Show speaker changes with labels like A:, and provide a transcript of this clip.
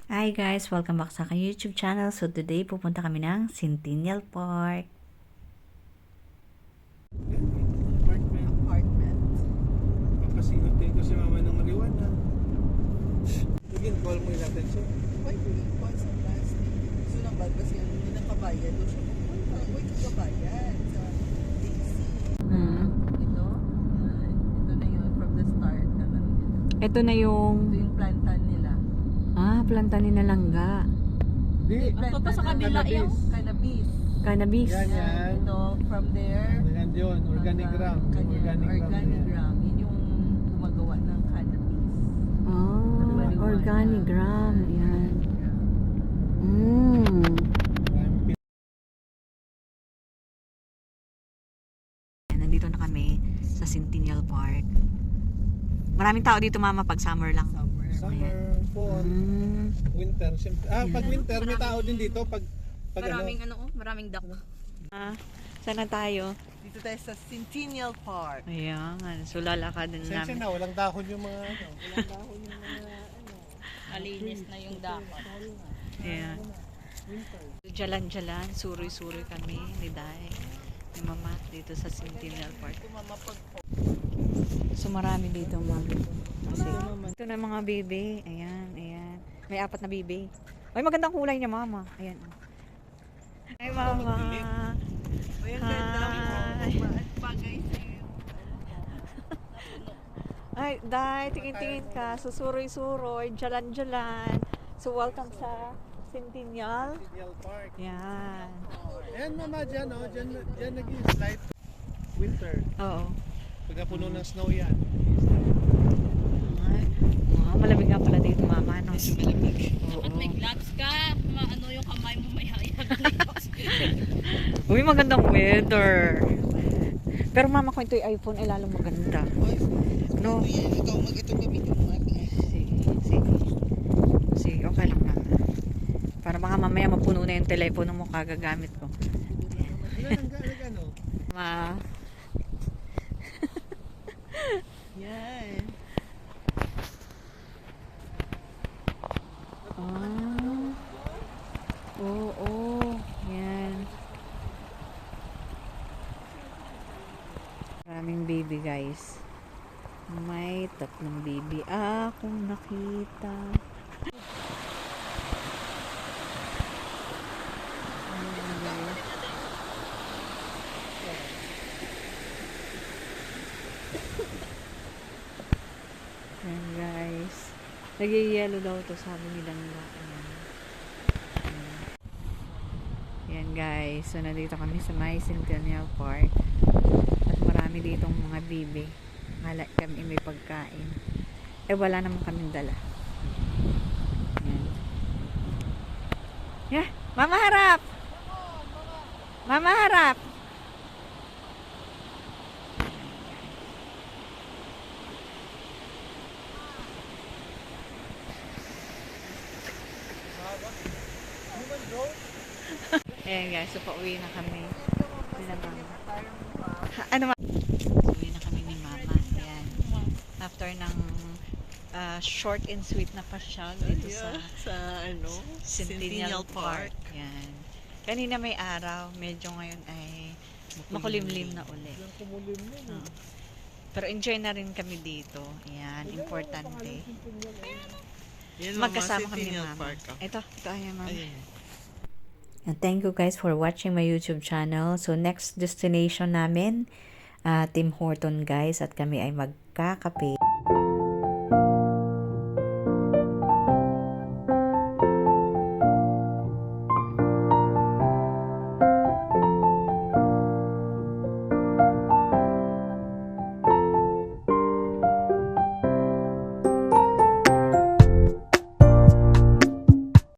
A: Hi guys! Welcome back sa aking YouTube channel. So today, pupunta kami ng Centennial Park.
B: Apartment.
C: Papasinot din ko si mama ng marijuana. Again, call mo yung natin siya.
B: Why do you call sa plastic? Gusto ng bag kasi yung nakabayad doon siya. Why kabayad sa DC? Ito na yun from the start.
A: Ito na yung...
B: Ito yung plantan nila.
A: planta ni Nalangga.
C: Di,
B: Ito pa sa kabila yung cannabis.
A: Cannabis.
C: Yan.
B: Ito from there.
C: Yan yun, organigram.
B: Organigram. Yun yung gumagawa ng cannabis.
A: Organigram. Yan. Nandito na kami sa Centennial Park. Maraming tao dito, mama, pag summer lang.
C: Summer, fall, winter. Siyempre. Pag winter, may tao din dito. Pag
D: maraming duck.
A: Saan na tayo?
B: Dito tayo sa Centennial Park.
A: Ayan. So lalakad din
C: Sensya
A: namin.
C: na, walang dahon yung mga Walang dahon yung mga
D: Alinis na yung dapat.
A: Ayan. Jalan-jalan, suroy-suroy kami ni Day, ni Mama dito sa Centennial Park. So marami dito, Ma'am. Kasi ito na mga baby. Ayan, ayan. May 4 na baby. Ay, magandang kulay niya, Mama. Ayan. Hi, Mama.
B: Ayan, ganda. Bagay sa'yo.
A: Ay, Day, tingin-tingin ka. Susuroy-suroy, jalan-jalan. So welcome sa Centennial.
C: Centennial Park.
A: Yan.
C: Ayan mama, dyan nag-slide. Winter.
A: Oo.
C: Pagka puno ng snow yan.
A: Malamig nga pala dito, Mama, no?
D: Malamig.
A: Oo.
D: At may gloves ka, maano yung kamay mo may hayag.
A: Uy, magandang weather. Pero Mama, kung ito yung iPhone, ay lalong maganda. No?
B: Ikaw mag-itong gamitin mo.
A: Sige, okay lang, Mama. Para baka mamaya mapuno na yung telepono mo kagagamit ko.
C: Ano?
A: Ma.
B: Yan.
A: Oo. Yan. Maraming baby, guys. May 3 baby akong nakita. Ayan, guys. Nag-yellow daw to, sabi nilang nila. Ayan, guys. So, nandito kami sa may Centennial Park. At marami ditong mga bibi. Akala kami may pagkain. Eh, wala naman kaming dala. Ayan. Yeah! Mama, harap! Mama, harap! Ayan, guys, so pauwi na kami. Ano ma? Pauwi na kami ni Mama. Ayan. After ng short and sweet na pasyal dito sa Centennial Park. Ayan. Kanina may araw, medyo ngayon ay makulimlim na uli. Pero enjoy na rin kami dito. Ayan, importante. Magkasama kami ni Mama. Ito ayan, Mama. And thank you guys for watching my YouTube channel. So next destination namin, Tim Horton, guys, at kami ay magkakape.